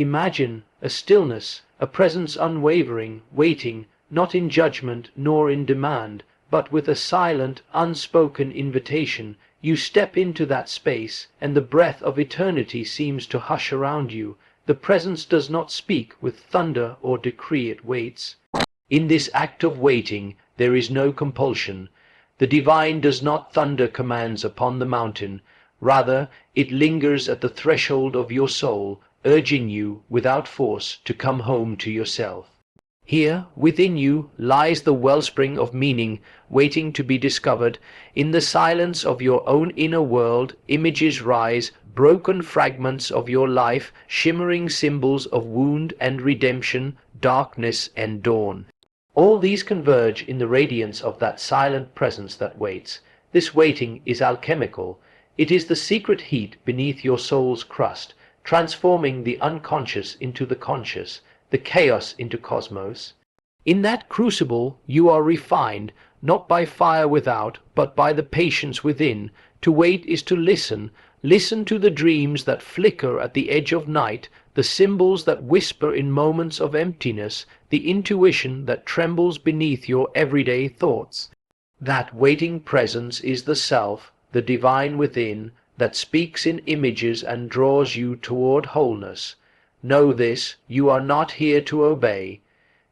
Imagine a stillness, a presence unwavering, waiting, not in judgment nor in demand, but with a silent, unspoken invitation. You step into that space, and the breath of eternity seems to hush around you. The presence does not speak with thunder or decree, it waits. In this act of waiting there is no compulsion. The divine does not thunder commands upon the mountain. Rather, it lingers at the threshold of your soul, urging you, without force, to come home to yourself. Here, within you, lies the wellspring of meaning, waiting to be discovered. In the silence of your own inner world, images rise, broken fragments of your life, shimmering symbols of wound and redemption, darkness and dawn. All these converge in the radiance of that silent presence that waits. This waiting is alchemical. It is the secret heat beneath your soul's crust, transforming the unconscious into the conscious, the chaos into cosmos. In that crucible you are refined, not by fire without, but by the patience within. To wait is to listen. Listen to the dreams that flicker at the edge of night, the symbols that whisper in moments of emptiness, the intuition that trembles beneath your everyday thoughts. That waiting presence is the self, the divine within, that speaks in images and draws you toward wholeness. Know this, you are not here to obey.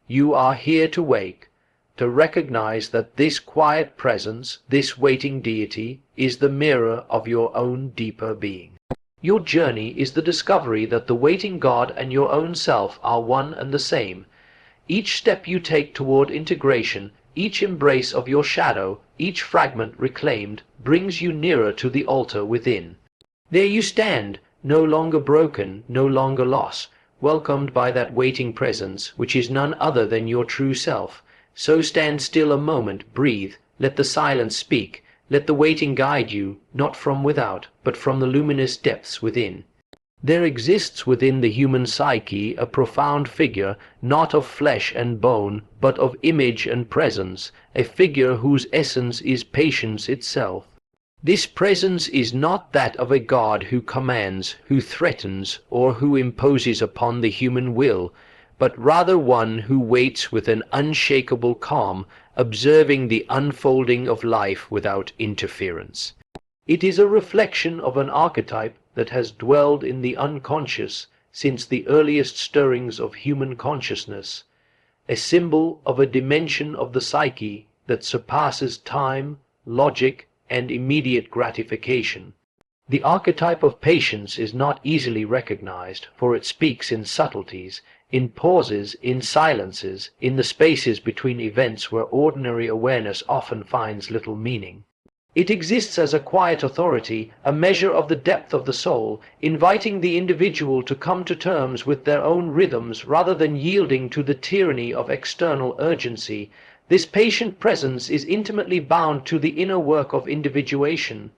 You are here to wake, to recognize that this quiet presence, this waiting deity, is the mirror of your own deeper being. Your journey is the discovery that the waiting God and your own self are one and the same. Each step you take toward integration, each embrace of your shadow, each fragment reclaimed, brings you nearer to the altar within. There you stand, no longer broken, no longer lost, welcomed by that waiting presence, which is none other than your true self. So stand still a moment, breathe, let the silence speak, let the waiting guide you, not from without, but from the luminous depths within. There exists within the human psyche a profound figure, not of flesh and bone, but of image and presence, a figure whose essence is patience itself. This presence is not that of a God who commands, who threatens, or who imposes upon the human will, but rather one who waits with an unshakable calm, observing the unfolding of life without interference. It is a reflection of an archetype that has dwelled in the unconscious since the earliest stirrings of human consciousness, a symbol of a dimension of the psyche that surpasses time, logic, and immediate gratification. The archetype of patience is not easily recognized, for it speaks in subtleties, in pauses, in silences, in the spaces between events where ordinary awareness often finds little meaning. It exists as a quiet authority, a measure of the depth of the soul, inviting the individual to come to terms with their own rhythms rather than yielding to the tyranny of external urgency. This patient presence is intimately bound to the inner work of individuation.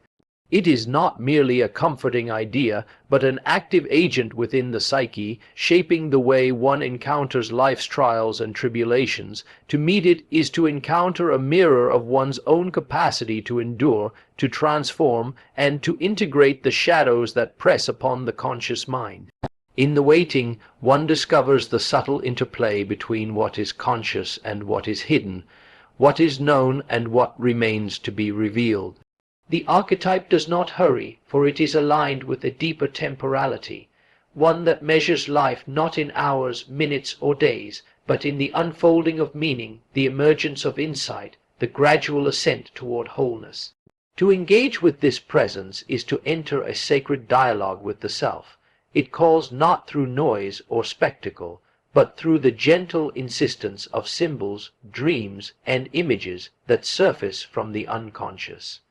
It is not merely a comforting idea, but an active agent within the psyche, shaping the way one encounters life's trials and tribulations. To meet it is to encounter a mirror of one's own capacity to endure, to transform, and to integrate the shadows that press upon the conscious mind. In the waiting, one discovers the subtle interplay between what is conscious and what is hidden, what is known and what remains to be revealed. The archetype does not hurry, for it is aligned with a deeper temporality, one that measures life not in hours, minutes, or days, but in the unfolding of meaning, the emergence of insight, the gradual ascent toward wholeness. To engage with this presence is to enter a sacred dialogue with the self. It calls not through noise or spectacle, but through the gentle insistence of symbols, dreams, and images that surface from the unconscious.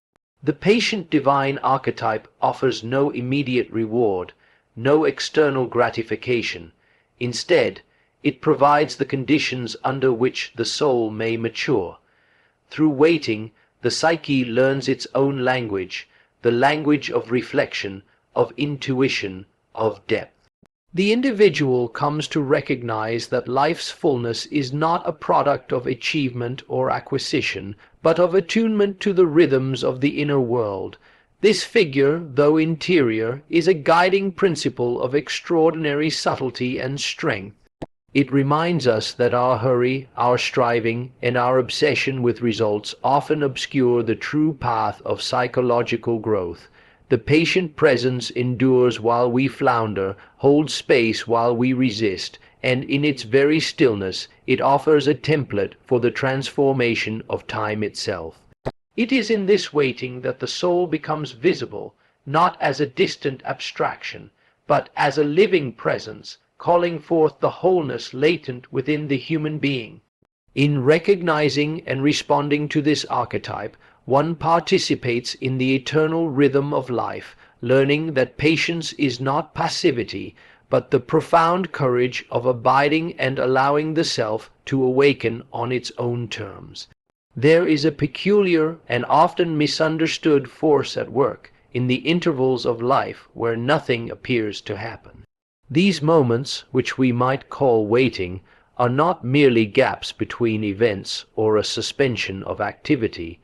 The patient divine archetype offers no immediate reward, no external gratification. Instead, it provides the conditions under which the soul may mature. Through waiting, the psyche learns its own language, the language of reflection, of intuition, of depth. The individual comes to recognize that life's fullness is not a product of achievement or acquisition, but of attunement to the rhythms of the inner world. This figure, though interior, is a guiding principle of extraordinary subtlety and strength. It reminds us that our hurry, our striving, and our obsession with results often obscure the true path of psychological growth. The patient presence endures while we flounder, holds space while we resist, and in its very stillness it offers a template for the transformation of time itself. It is in this waiting that the soul becomes visible, not as a distant abstraction, but as a living presence, calling forth the wholeness latent within the human being. In recognizing and responding to this archetype, one participates in the eternal rhythm of life, learning that patience is not passivity, but the profound courage of abiding and allowing the self to awaken on its own terms. There is a peculiar and often misunderstood force at work in the intervals of life where nothing appears to happen. These moments, which we might call waiting, are not merely gaps between events or a suspension of activity.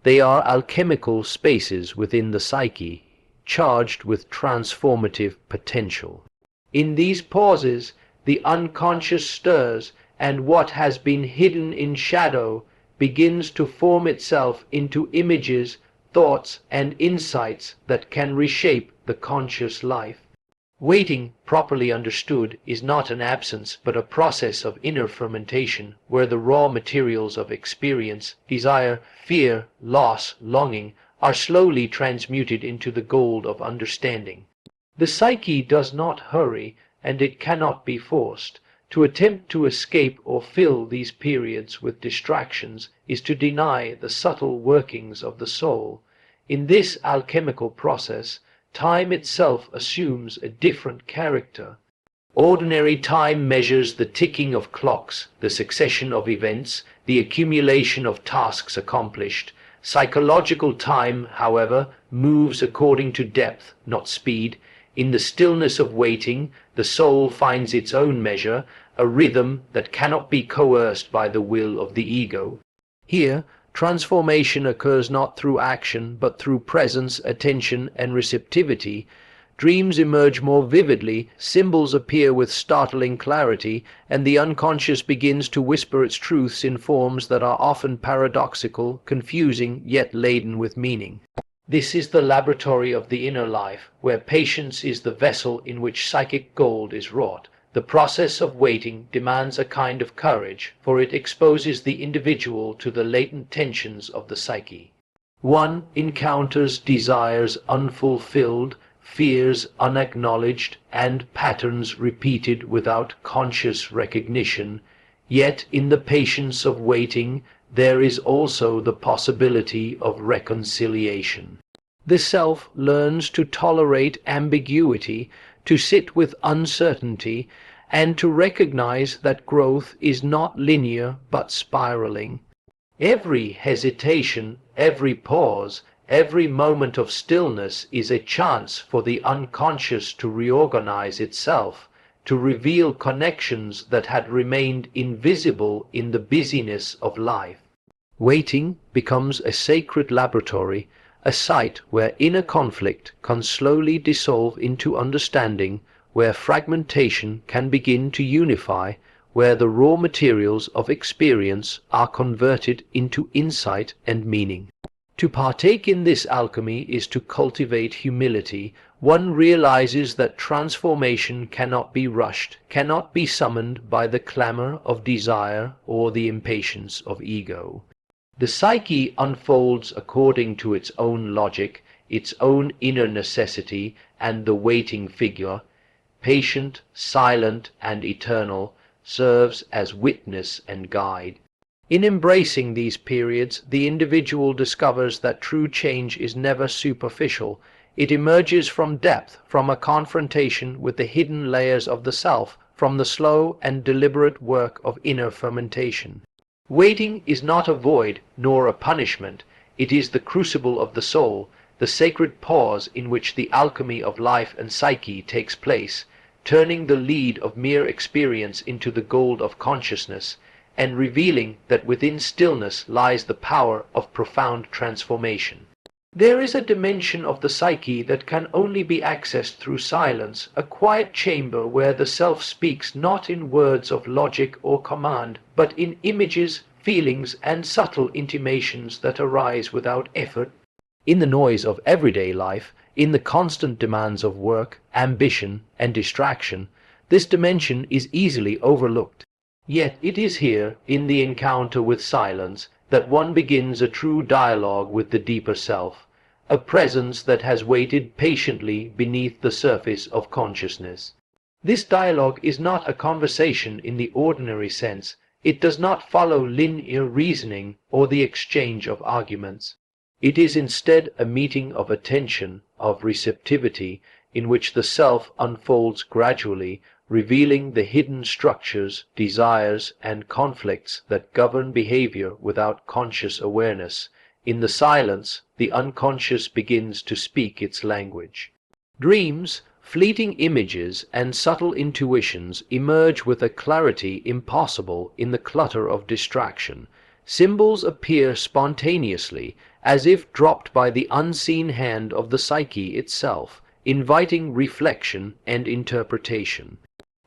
They are alchemical spaces within the psyche, charged with transformative potential. In these pauses, the unconscious stirs, and what has been hidden in shadow begins to form itself into images, thoughts, and insights that can reshape the conscious life. Waiting, properly understood, is not an absence but a process of inner fermentation, where the raw materials of experience, desire, fear, loss, longing, are slowly transmuted into the gold of understanding. The psyche does not hurry, and it cannot be forced. To attempt to escape or fill these periods with distractions is to deny the subtle workings of the soul. In this alchemical process, time itself assumes a different character. Ordinary time measures the ticking of clocks, the succession of events, the accumulation of tasks accomplished. Psychological time, however, moves according to depth, not speed. In the stillness of waiting, the soul finds its own measure, a rhythm that cannot be coerced by the will of the ego. Here, transformation occurs not through action, but through presence, attention, and receptivity. Dreams emerge more vividly, symbols appear with startling clarity, and the unconscious begins to whisper its truths in forms that are often paradoxical, confusing, yet laden with meaning. This is the laboratory of the inner life, where patience is the vessel in which psychic gold is wrought. The process of waiting demands a kind of courage, for it exposes the individual to the latent tensions of the psyche. One encounters desires unfulfilled, fears unacknowledged, and patterns repeated without conscious recognition. Yet in the patience of waiting, there is also the possibility of reconciliation. The self learns to tolerate ambiguity, to sit with uncertainty, and to recognize that growth is not linear but spiraling. Every hesitation, every pause, every moment of stillness is a chance for the unconscious to reorganize itself, to reveal connections that had remained invisible in the busyness of life. Waiting becomes a sacred laboratory, a site where inner conflict can slowly dissolve into understanding, where fragmentation can begin to unify, where the raw materials of experience are converted into insight and meaning. To partake in this alchemy is to cultivate humility. One realizes that transformation cannot be rushed, cannot be summoned by the clamor of desire or the impatience of ego. The psyche unfolds according to its own logic, its own inner necessity, and the waiting figure, patient, silent, and eternal, serves as witness and guide. In embracing these periods, the individual discovers that true change is never superficial. It emerges from depth, from a confrontation with the hidden layers of the self, from the slow and deliberate work of inner fermentation. Waiting is not a void nor a punishment. It is the crucible of the soul, the sacred pause in which the alchemy of life and psyche takes place, turning the lead of mere experience into the gold of consciousness, and revealing that within stillness lies the power of profound transformation. There is a dimension of the psyche that can only be accessed through silence, a quiet chamber where the self speaks not in words of logic or command, but in images, feelings, and subtle intimations that arise without effort. In the noise of everyday life, in the constant demands of work, ambition, and distraction, this dimension is easily overlooked. Yet it is here, in the encounter with silence, that one begins a true dialogue with the deeper self, a presence that has waited patiently beneath the surface of consciousness. This dialogue is not a conversation in the ordinary sense. It does not follow linear reasoning or the exchange of arguments. It is instead a meeting of attention, of receptivity, in which the self unfolds gradually, revealing the hidden structures, desires, and conflicts that govern behavior without conscious awareness. In the silence, the unconscious begins to speak its language. Dreams, fleeting images, and subtle intuitions emerge with a clarity impossible in the clutter of distraction. Symbols appear spontaneously, as if dropped by the unseen hand of the psyche itself, inviting reflection and interpretation.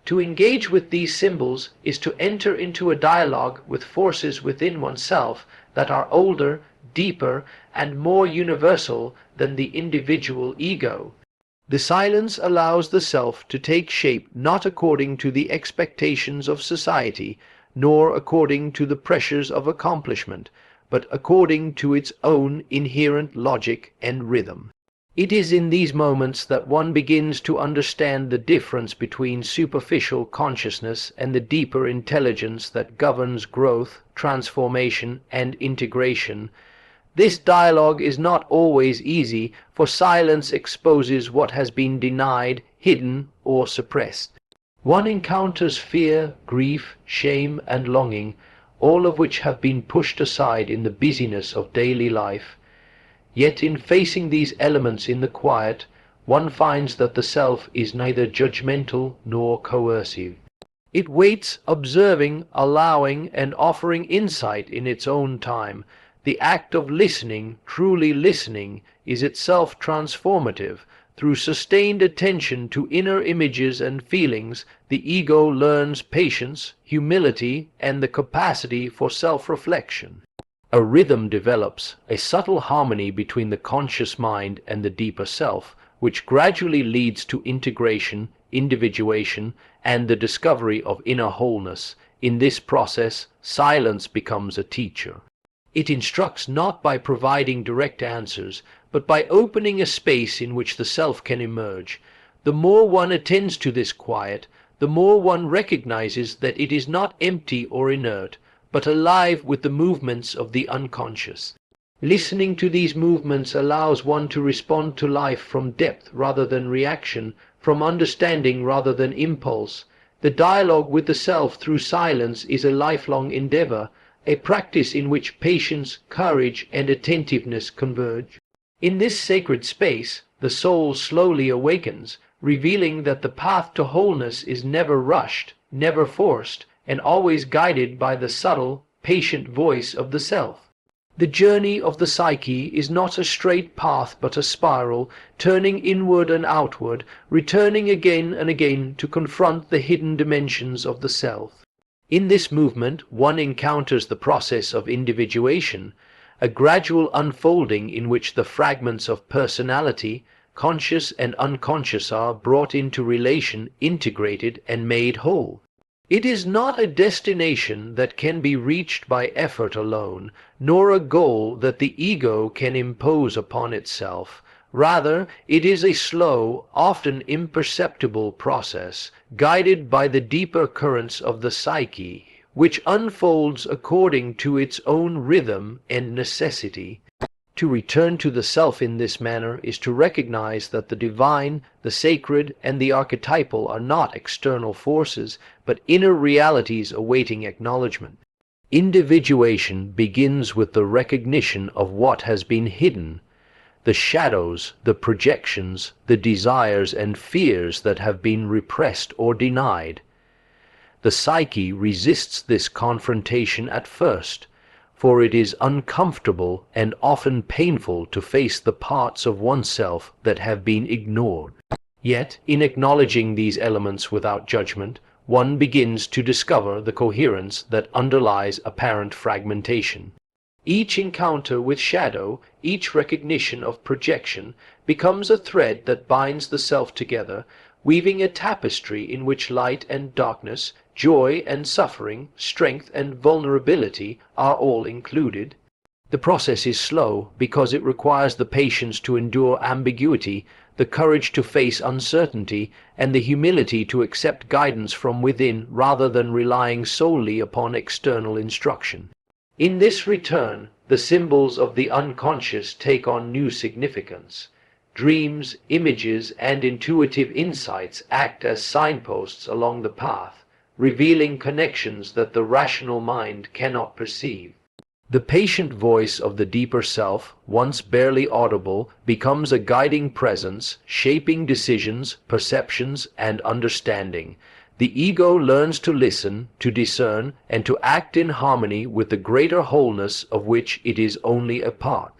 To engage with these symbols is to enter into a dialogue with forces within oneself that are older, deeper, and more universal than the individual ego. The silence allows the self to take shape not according to the expectations of society, nor according to the pressures of accomplishment, but according to its own inherent logic and rhythm. It is in these moments that one begins to understand the difference between superficial consciousness and the deeper intelligence that governs growth, transformation, and integration. This dialogue is not always easy, for silence exposes what has been denied, hidden, or suppressed. One encounters fear, grief, shame, and longing, all of which have been pushed aside in the busyness of daily life. Yet in facing these elements in the quiet, one finds that the self is neither judgmental nor coercive. It waits, observing, allowing, and offering insight in its own time. The act of listening, truly listening, is itself transformative. Through sustained attention to inner images and feelings, the ego learns patience, humility, and the capacity for self-reflection. A rhythm develops, a subtle harmony between the conscious mind and the deeper self, which gradually leads to integration, individuation, and the discovery of inner wholeness. In this process, silence becomes a teacher. It instructs not by providing direct answers, but by opening a space in which the self can emerge. The more one attends to this quiet, the more one recognizes that it is not empty or inert, but alive with the movements of the unconscious. Listening to these movements allows one to respond to life from depth rather than reaction, from understanding rather than impulse. The dialogue with the self through silence is a lifelong endeavor, a practice in which patience, courage, and attentiveness converge. In this sacred space, the soul slowly awakens, revealing that the path to wholeness is never rushed, never forced, and always guided by the subtle, patient voice of the self. The journey of the psyche is not a straight path but a spiral, turning inward and outward, returning again and again to confront the hidden dimensions of the self. In this movement, one encounters the process of individuation, a gradual unfolding in which the fragments of personality, conscious and unconscious, are brought into relation, integrated, and made whole. It is not a destination that can be reached by effort alone, nor a goal that the ego can impose upon itself. Rather, it is a slow, often imperceptible process, guided by the deeper currents of the psyche, which unfolds according to its own rhythm and necessity. To return to the self in this manner is to recognize that the divine, the sacred, and the archetypal are not external forces, but inner realities awaiting acknowledgement. Individuation begins with the recognition of what has been hidden, the shadows, the projections, the desires and fears that have been repressed or denied. The psyche resists this confrontation at first, for it is uncomfortable and often painful to face the parts of oneself that have been ignored. Yet, in acknowledging these elements without judgment, one begins to discover the coherence that underlies apparent fragmentation. Each encounter with shadow, each recognition of projection, becomes a thread that binds the self together, weaving a tapestry in which light and darkness, joy and suffering, strength and vulnerability are all included. The process is slow because it requires the patience to endure ambiguity, the courage to face uncertainty, and the humility to accept guidance from within rather than relying solely upon external instruction. In this return, the symbols of the unconscious take on new significance. Dreams, images, and intuitive insights act as signposts along the path, revealing connections that the rational mind cannot perceive. The patient voice of the deeper self, once barely audible, becomes a guiding presence, shaping decisions, perceptions, and understanding. The ego learns to listen, to discern, and to act in harmony with the greater wholeness of which it is only a part.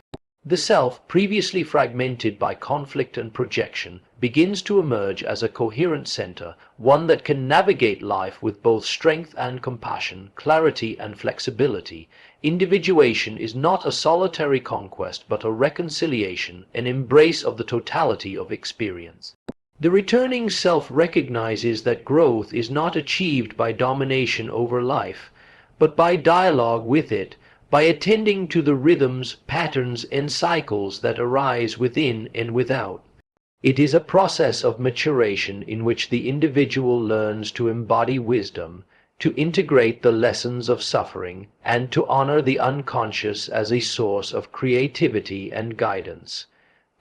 The self, previously fragmented by conflict and projection, begins to emerge as a coherent center, one that can navigate life with both strength and compassion, clarity and flexibility. Individuation is not a solitary conquest, but a reconciliation, an embrace of the totality of experience. The returning self recognizes that growth is not achieved by domination over life, but by dialogue with it, by attending to the rhythms, patterns, and cycles that arise within and without. It is a process of maturation in which the individual learns to embody wisdom, to integrate the lessons of suffering, and to honor the unconscious as a source of creativity and guidance.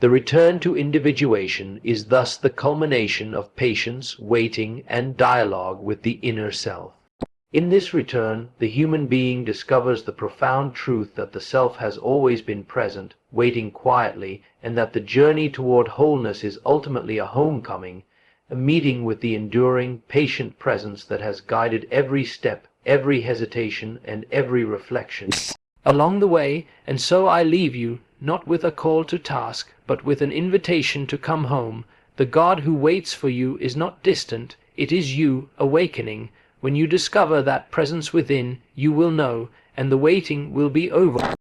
The return to individuation is thus the culmination of patience, waiting, and dialogue with the inner self. In this return, the human being discovers the profound truth that the self has always been present, waiting quietly, and that the journey toward wholeness is ultimately a homecoming, a meeting with the enduring, patient presence that has guided every step, every hesitation, and every reflection along the way. And so I leave you, not with a call to task, but with an invitation to come home. The God who waits for you is not distant, it is you awakening. When you discover that presence within, you will know, and the waiting will be over.